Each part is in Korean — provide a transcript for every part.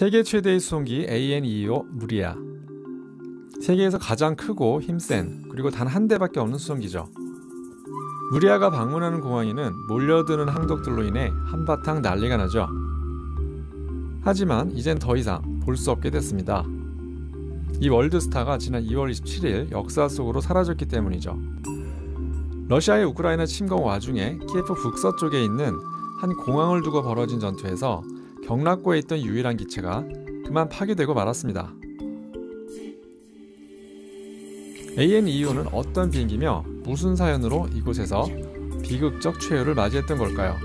세계 최대의 수송기 AN225 무리아. 세계에서 가장 크고 힘센 그리고 단 한 대밖에 없는 수송기죠. 무리아가 방문하는 공항에는 몰려드는 항독들로 인해 한바탕 난리가 나죠. 하지만 이젠 더 이상 볼 수 없게 됐습니다. 이 월드스타가 지난 2월 27일 역사 속으로 사라졌기 때문이죠. 러시아의 우크라이나 침공 와중에 키예프 북서쪽에 있는 한 공항을 두고 벌어진 전투에서 경락고에 있던 유일한 기체가 그만 파괴되고 말았습니다. AN225는 어떤 비행기며 무슨 사연으로 이곳에서 비극적 최후를 맞이했던 걸까요?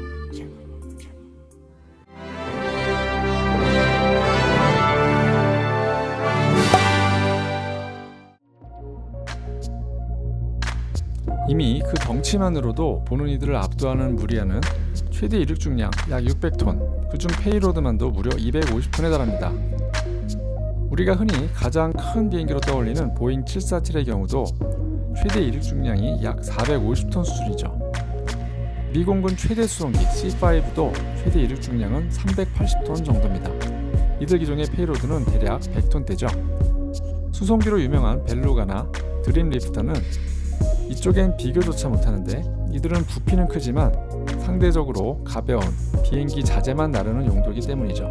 이미 그 덩치만으로도 보는 이들을 압도하는 무리아는 최대 이륙 중량 약 600톤, 그중 페이로드만도 무려 250톤에 달합니다. 우리가 흔히 가장 큰 비행기로 떠올리는 보잉 747의 경우도 최대 이륙 중량이 약 450톤 수준이죠. 미공군 최대 수송기 C5도 최대 이륙 중량은 380톤 정도입니다. 이들 기종의 페이로드는 대략 100톤대죠. 수송기로 유명한 벨루가나 드림리프터는 이쪽엔 비교조차 못하는데 이들은 부피는 크지만 상대적으로 가벼운 비행기 자재만 나르는 용도이기 때문이죠.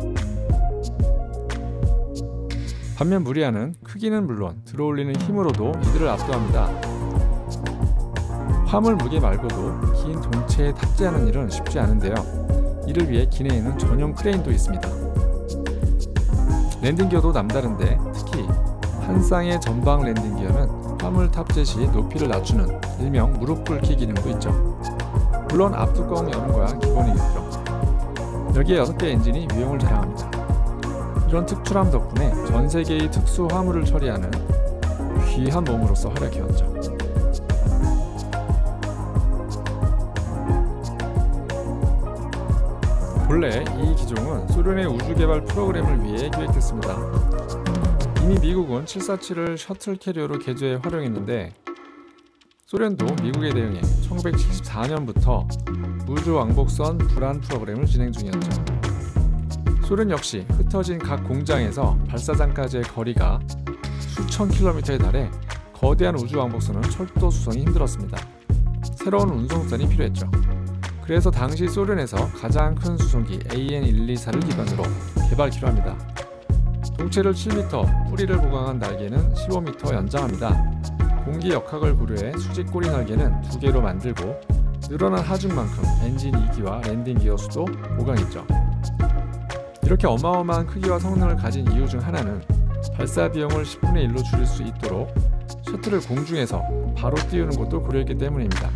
반면 무리아는 크기는 물론 들어올리는 힘으로도 이들을 압도합니다. 화물 무게 말고도 긴 동체에 탑재하는 일은 쉽지 않은데요. 이를 위해 기내에는 전용 크레인도 있습니다. 랜딩기어도 남다른데 특히 한 쌍의 전방 랜딩기어는 화물 탑재 시 높이를 낮추는 일명 무릎 꿇기 기능도 있죠. 물론 앞뚜껑 여는 거야 기본이겠죠. 여기에 6개 엔진이 위용을 자랑합니다. 이런 특출함 덕분에 전 세계의 특수 화물을 처리하는 귀한 몸으로서 활약해왔죠. 본래 이 기종은 소련의 우주개발 프로그램을 위해 기획됐습니다. 이미 미국은 747을 셔틀 캐리어로 개조해 활용했는데 소련도 미국에 대응해 1974년부터 우주왕복선 불안 프로그램을 진행 중이었죠. 소련 역시 흩어진 각 공장에서 발사장까지의 거리가 수천 킬로미터에 달해 거대한 우주왕복선은 철도 수송이 힘들었습니다. 새로운 운송선이 필요했죠. 그래서 당시 소련에서 가장 큰 수송기 AN124를 기반으로 개발키로 합니다. 동체를 7m, 뿌리를 보강한 날개는 15m 연장합니다. 공기 역학을 고려해 수직 꼬리 날개는 2개로 만들고 늘어난 하중만큼 엔진 2기와 랜딩 기어 수도 보강했죠. 이렇게 어마어마한 크기와 성능을 가진 이유 중 하나는 발사 비용을 10분의 1로 줄일 수 있도록 셔틀을 공중에서 바로 띄우는 것도 고려했기 때문입니다.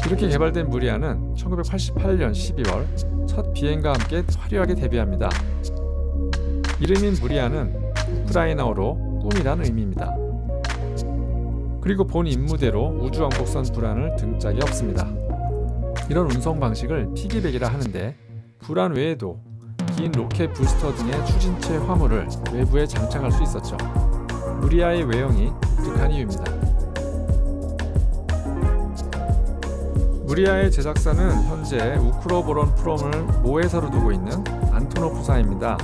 이렇게 개발된 무리아는 1988년 12월 첫 비행과 함께 화려하게 데뷔합니다. 이름인 무리아는 우크라이나어로 꿈이란 의미입니다. 그리고 본 임무대로 우주왕복선 불안을 등짝에 없습니다. 이런 운송 방식을 피기백이라 하는데 불안 외에도 긴 로켓 부스터 등의 추진체 화물을 외부에 장착할 수 있었죠. 무리아의 외형이 독특한 이유입니다. 무리아의 제작사는 현재 우크로보론 프롬을 모회사로 두고 있는 안토노프사입니다.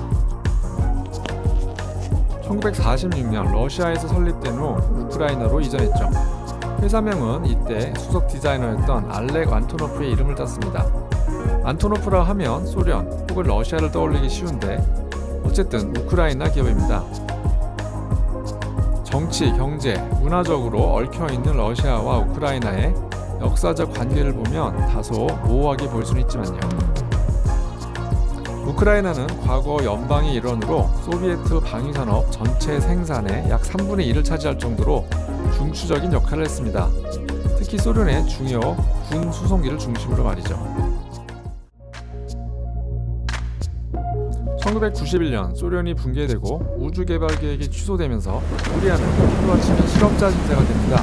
1946년 러시아에서 설립된 후 우크라이나로 이전했죠. 회사명은 이때 수석 디자이너였던 알렉 안토노프의 이름을 땄습니다. 안토노프라 하면 소련 혹은 러시아를 떠올리기 쉬운데 어쨌든 우크라이나 기업입니다. 정치, 경제, 문화적으로 얽혀있는 러시아와 우크라이나의 역사적 관계를 보면 다소 모호하게 보일 수는 있지만요. 우크라이나는 과거 연방의 일원으로 소비에트 방위산업 전체 생산의 약 3분의 1을 차지할 정도로 중추적인 역할을 했습니다. 특히 소련의 중요 군 수송기를 중심으로 말이죠. 1991년 소련이 붕괴되고 우주개발 계획이 취소되면서 무리아는 하루아침에 실업자 신세가 됩니다.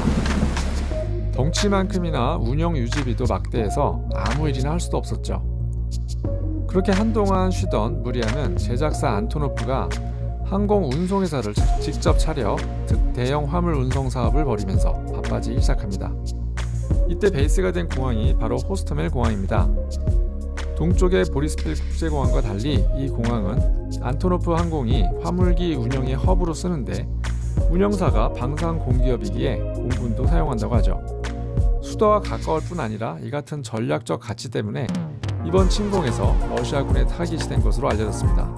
덩치만큼이나 운영 유지비도 막대해서 아무 일이나 할 수도 없었죠. 그렇게 한동안 쉬던 무리아는 제작사 안토노프가 항공 운송회사를 직접 차려 대형 화물 운송 사업을 벌이면서 바빠지기 시작합니다. 이때 베이스가 된 공항이 바로 호스토멜 공항입니다. 동쪽의 보리스필 국제공항과 달리 이 공항은 안토노프 항공이 화물기 운영의 허브로 쓰는데 운영사가 방산 공기업이기에 공군도 사용한다고 하죠. 수도와 가까울 뿐 아니라 이 같은 전략적 가치 때문에 이번 침공에서 러시아군에 타깃이 된 것으로 알려졌습니다.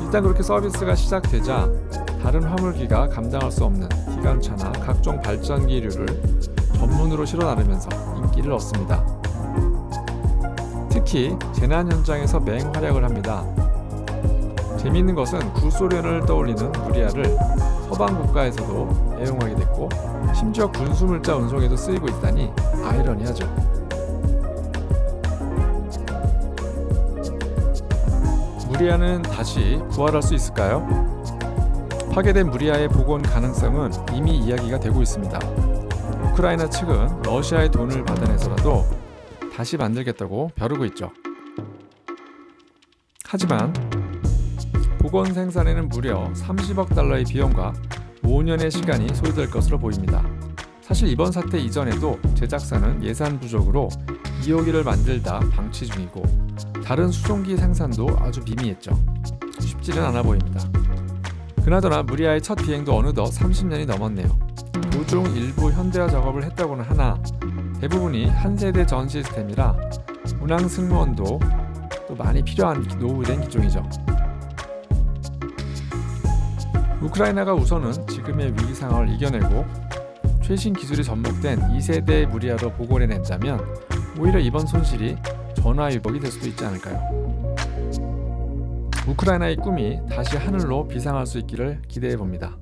일단 그렇게 서비스가 시작되자 다른 화물기가 감당할 수 없는 기관차나 각종 발전기류를 전문으로 실어 나르면서 인기를 얻습니다. 특히 재난 현장에서 맹활약을 합니다. 재미있는 것은 구소련을 떠올리는 무리아를 서방 국가에서도 애용하게 됐고 심지어 군수물자 운송에도 쓰이고 있다니 아이러니하죠. 무리아는 다시 부활할 수 있을까요? 파괴된 무리아의 복원 가능성은 이미 이야기가 되고 있습니다. 우크라이나 측은 러시아의 돈을 받아내서라도 다시 만들겠다고 벼르고 있죠. 하지만 복원 생산에는 무려 30억 달러의 비용과 5년의 시간이 소요될 것으로 보입니다. 사실 이번 사태 이전에도 제작사는 예산 부족으로 2호기를 만들다 방치 중이고 다른 수송기 생산도 아주 미미했죠. 쉽지는 않아 보입니다. 그나저나 무리아의 첫 비행도 어느덧 30년이 넘었네요. 도중 일부 현대화 작업을 했다고는 하나 대부분이 한 세대 전 시스템이라 운항 승무원도 또 많이 필요한 노후된 기종이죠. 우크라이나가 우선은 지금의 위기 상황을 이겨내고 최신 기술이 접목된 2세대 무리아로 복원해낸다면 오히려 이번 손실이 전화위복이 될 수도 있지 않을까요? 우크라이나의 꿈이 다시 하늘로 비상할 수 있기를 기대해봅니다.